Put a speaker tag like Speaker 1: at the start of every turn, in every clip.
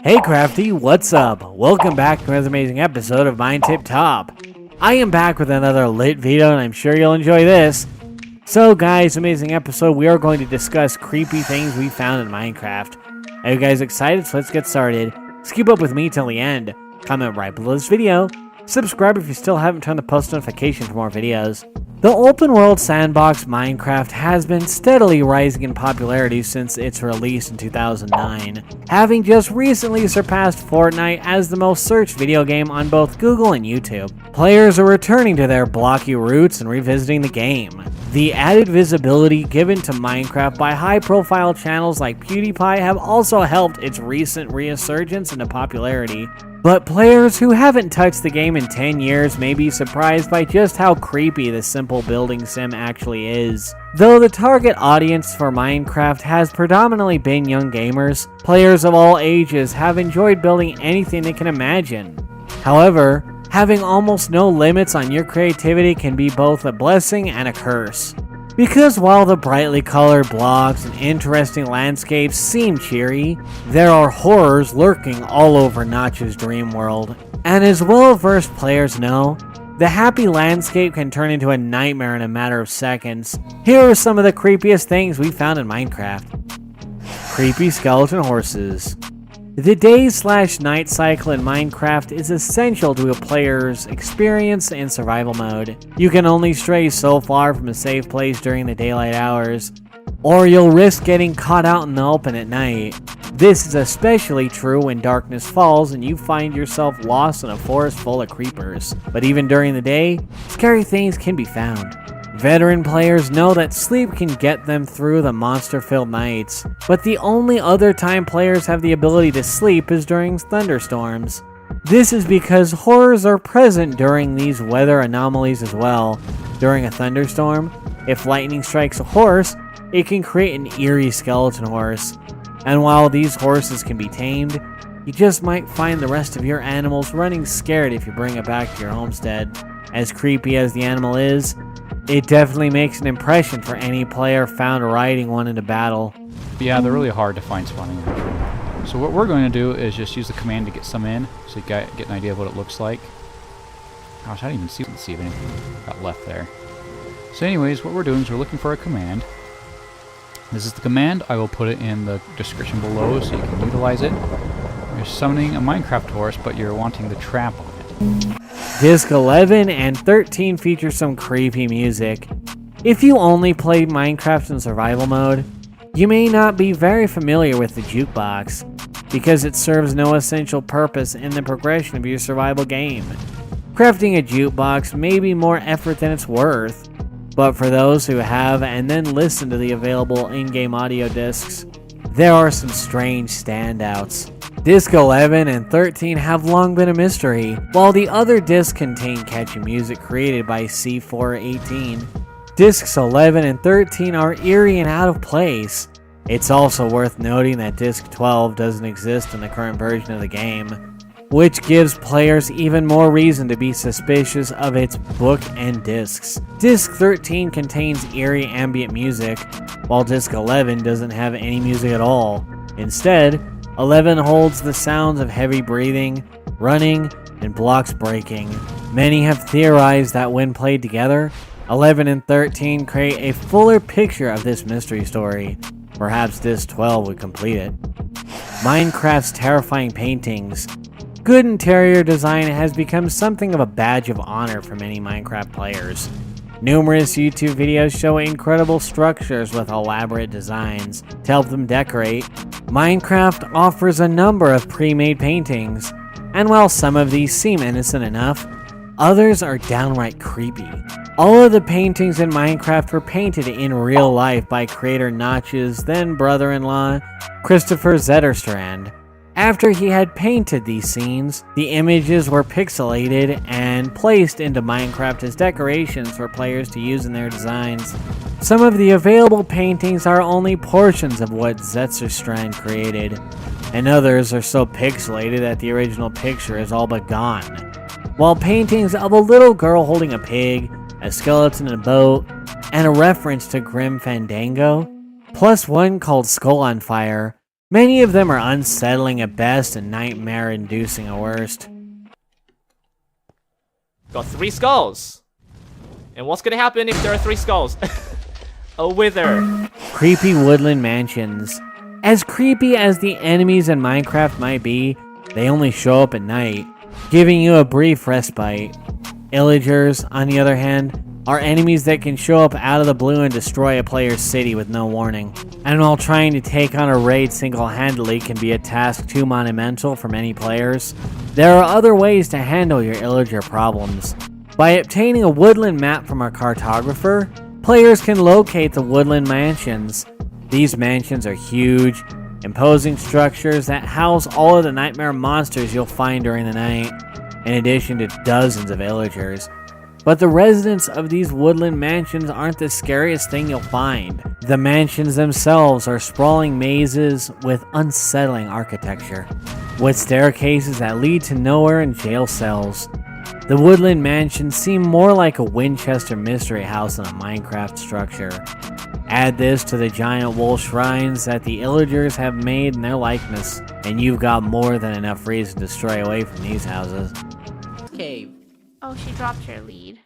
Speaker 1: Hey Crafty, what's up? Welcome back to another amazing episode of Mine Tip Top. I am back with another lit video and I'm sure you'll enjoy this. So guys, amazing episode, we are going to discuss creepy things we found in Minecraft. Are you guys excited? So let's get started. Just keep up with me till the end. Comment right below this video. Subscribe if you still haven't turned the post notification for more videos. The open world sandbox Minecraft has been steadily rising in popularity since its release in 2009, having just recently surpassed Fortnite as the most searched video game on both Google and YouTube. Players are returning to their blocky roots and revisiting the game. The added visibility given to Minecraft by high-profile channels like PewDiePie have also helped its recent resurgence into popularity. But players who haven't touched the game in 10 years may be surprised by just how creepy this simple building sim actually is. Though the target audience for Minecraft has predominantly been young gamers, players of all ages have enjoyed building anything they can imagine. However, having almost no limits on your creativity can be both a blessing and a curse. Because while the brightly colored blocks and interesting landscapes seem cheery, there are horrors lurking all over Notch's dream world. And as well-versed players know, the happy landscape can turn into a nightmare in a matter of seconds. Here are some of the creepiest things we found in Minecraft. Creepy skeleton horses. The day/night cycle in Minecraft is essential to a player's experience in survival mode. You can only stray so far from a safe place during the daylight hours, or you'll risk getting caught out in the open at night. This is especially true when darkness falls and you find yourself lost in a forest full of creepers. But even during the day, scary things can be found. Veteran players know that sleep can get them through the monster-filled nights, but the only other time players have the ability to sleep is during thunderstorms. This is because horrors are present during these weather anomalies as well. During a thunderstorm, if lightning strikes a horse, it can create an eerie skeleton horse. And while these horses can be tamed, you just might find the rest of your animals running scared if you bring it back to your homestead. As creepy as the animal is, it definitely makes an impression for any player found riding one into battle.
Speaker 2: Yeah, they're really hard to find spawning actually. So what we're going to do is just use the command to get some in, so you get an idea of what it looks like. Gosh, I didn't even see if anything got left there. So anyways, what we're doing is we're looking for a command. This is the command. I will put it in the description below so you can utilize it. You're summoning a Minecraft horse, but you're wanting the trap on it.
Speaker 1: Disc 11 and 13 feature some creepy music. If you only played Minecraft in survival mode, you may not be very familiar with the jukebox, because it serves no essential purpose in the progression of your survival game. Crafting a jukebox may be more effort than it's worth, but for those who have and then listen to the available in-game audio discs, there are some strange standouts. Disc 11 and 13 have long been a mystery, while the other discs contain catchy music created by C418. Discs 11 and 13 are eerie and out of place. It's also worth noting that Disc 12 doesn't exist in the current version of the game, which gives players even more reason to be suspicious of its bookend discs. Disc 13 contains eerie ambient music, while Disc 11 doesn't have any music at all. Instead, 11 holds the sounds of heavy breathing, running, and blocks breaking. Many have theorized that when played together, 11 and 13 create a fuller picture of this mystery story. Perhaps Disc 12 would complete it. Minecraft's terrifying paintings. Good interior design has become something of a badge of honor for many Minecraft players. Numerous YouTube videos show incredible structures with elaborate designs to help them decorate. Minecraft offers a number of pre-made paintings, and while some of these seem innocent enough, others are downright creepy. All of the paintings in Minecraft were painted in real life by creator Notch's then brother-in-law, Christopher Zetterstrand. After he had painted these scenes, the images were pixelated and placed into Minecraft as decorations for players to use in their designs. Some of the available paintings are only portions of what Zetterstrand created, and others are so pixelated that the original picture is all but gone. While paintings of a little girl holding a pig, a skeleton in a boat, and a reference to Grim Fandango, plus one called Skull on Fire, Many of them are unsettling at best and nightmare-inducing at worst.
Speaker 3: Got 3 skulls. And what's gonna happen if there are 3 skulls? A wither.
Speaker 1: Creepy woodland mansions. As creepy as the enemies in Minecraft might be, they only show up at night, giving you a brief respite. Illagers, on the other hand, are enemies that can show up out of the blue and destroy a player's city with no warning. And while trying to take on a raid single-handedly can be a task too monumental for many players, there are other ways to handle your illager problems. By obtaining a woodland map from our cartographer, players can locate the woodland mansions. These mansions are huge, imposing structures that house all of the nightmare monsters you'll find during the night, in addition to dozens of illagers. But the residents of these woodland mansions aren't the scariest thing you'll find. The mansions themselves are sprawling mazes with unsettling architecture, with staircases that lead to nowhere and jail cells. The woodland mansions seem more like a Winchester mystery house than a Minecraft structure. Add this to the giant wool shrines that the illagers have made in their likeness, and you've got more than enough reason to stray away from these houses.
Speaker 4: Cave.
Speaker 5: Oh, she dropped her lead.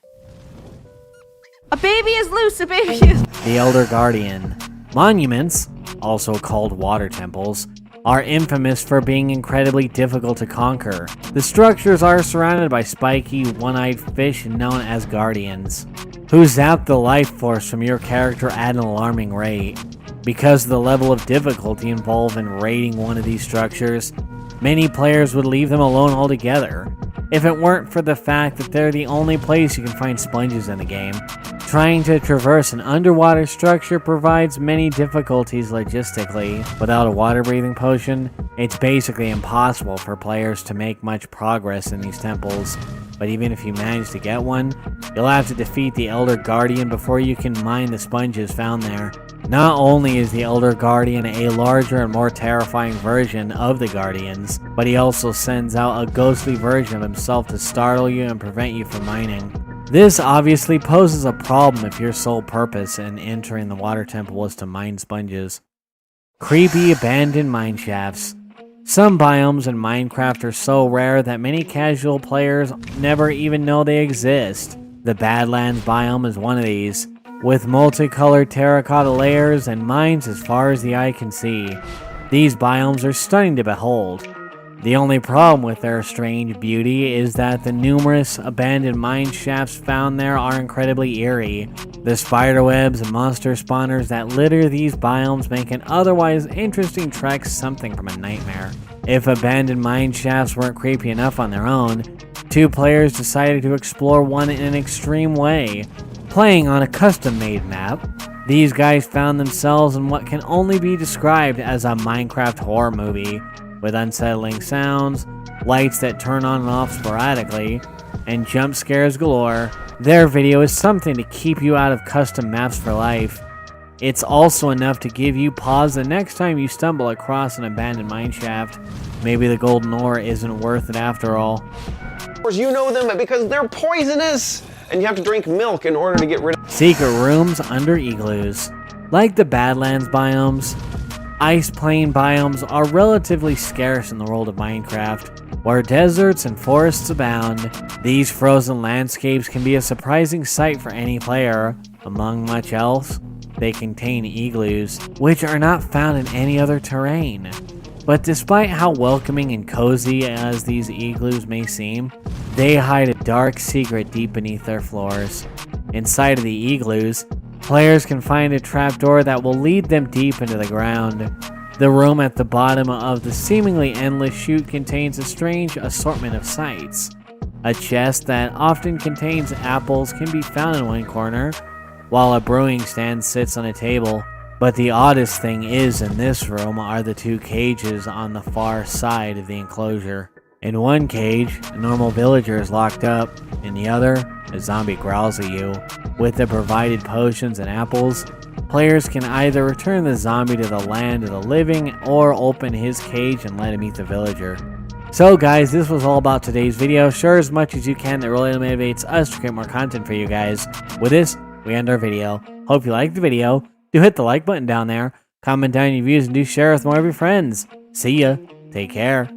Speaker 5: A baby is loose! A baby is...
Speaker 1: The Elder Guardian. Monuments, also called water temples, are infamous for being incredibly difficult to conquer. The structures are surrounded by spiky, one-eyed fish known as guardians, who zap the life force from your character at an alarming rate. Because of the level of difficulty involved in raiding one of these structures, many players would leave them alone altogether, if it weren't for the fact that they're the only place you can find sponges in the game. Trying to traverse an underwater structure provides many difficulties logistically. Without a water-breathing potion, it's basically impossible for players to make much progress in these temples. But even if you manage to get one, you'll have to defeat the Elder Guardian before you can mine the sponges found there. Not only is the Elder Guardian a larger and more terrifying version of the Guardians, but he also sends out a ghostly version of himself to startle you and prevent you from mining. This obviously poses a problem if your sole purpose in entering the water temple was to mine sponges. Creepy abandoned mine shafts. Some biomes in Minecraft are so rare that many casual players never even know they exist. The Badlands biome is one of these, with multicolored terracotta layers and mines as far as the eye can see. These biomes are stunning to behold. The only problem with their strange beauty is that the numerous abandoned mine shafts found there are incredibly eerie. The spiderwebs and monster spawners that litter these biomes make an otherwise interesting trek something from a nightmare. If abandoned mine shafts weren't creepy enough on their own, 2 players decided to explore one in an extreme way, playing on a custom-made map. These guys found themselves in what can only be described as a Minecraft horror movie, with unsettling sounds, lights that turn on and off sporadically, and jump scares galore. Their video is something to keep you out of custom maps for life. It's also enough to give you pause the next time you stumble across an abandoned mineshaft. Maybe the golden ore isn't worth it after all.
Speaker 6: Of course, you know them because they're poisonous, and you have to drink milk in order to get rid of.
Speaker 1: Secret rooms under igloos. Like the Badlands biomes, ice plain biomes are relatively scarce in the world of Minecraft, where deserts and forests abound. These frozen landscapes can be a surprising sight for any player. Among much else, they contain igloos, which are not found in any other terrain. But despite how welcoming and cozy as these igloos may seem, they hide a dark secret deep beneath their floors. Inside of the igloos, players can find a trapdoor that will lead them deep into the ground. The room at the bottom of the seemingly endless chute contains a strange assortment of sights. A chest that often contains apples can be found in one corner, while a brewing stand sits on a table. But the oddest thing is in this room are the 2 cages on the far side of the enclosure. In one cage, a normal villager is locked up. In the other, a zombie growls at you. With the provided potions and apples, players can either return the zombie to the land of the living or open his cage and let him eat the villager. So guys, this was all about today's video. Share as much as you can, that really motivates us to create more content for you guys. With this, we end our video. Hope you liked the video. Do hit the like button down there. Comment down your views and do share with more of your friends. See ya. Take care.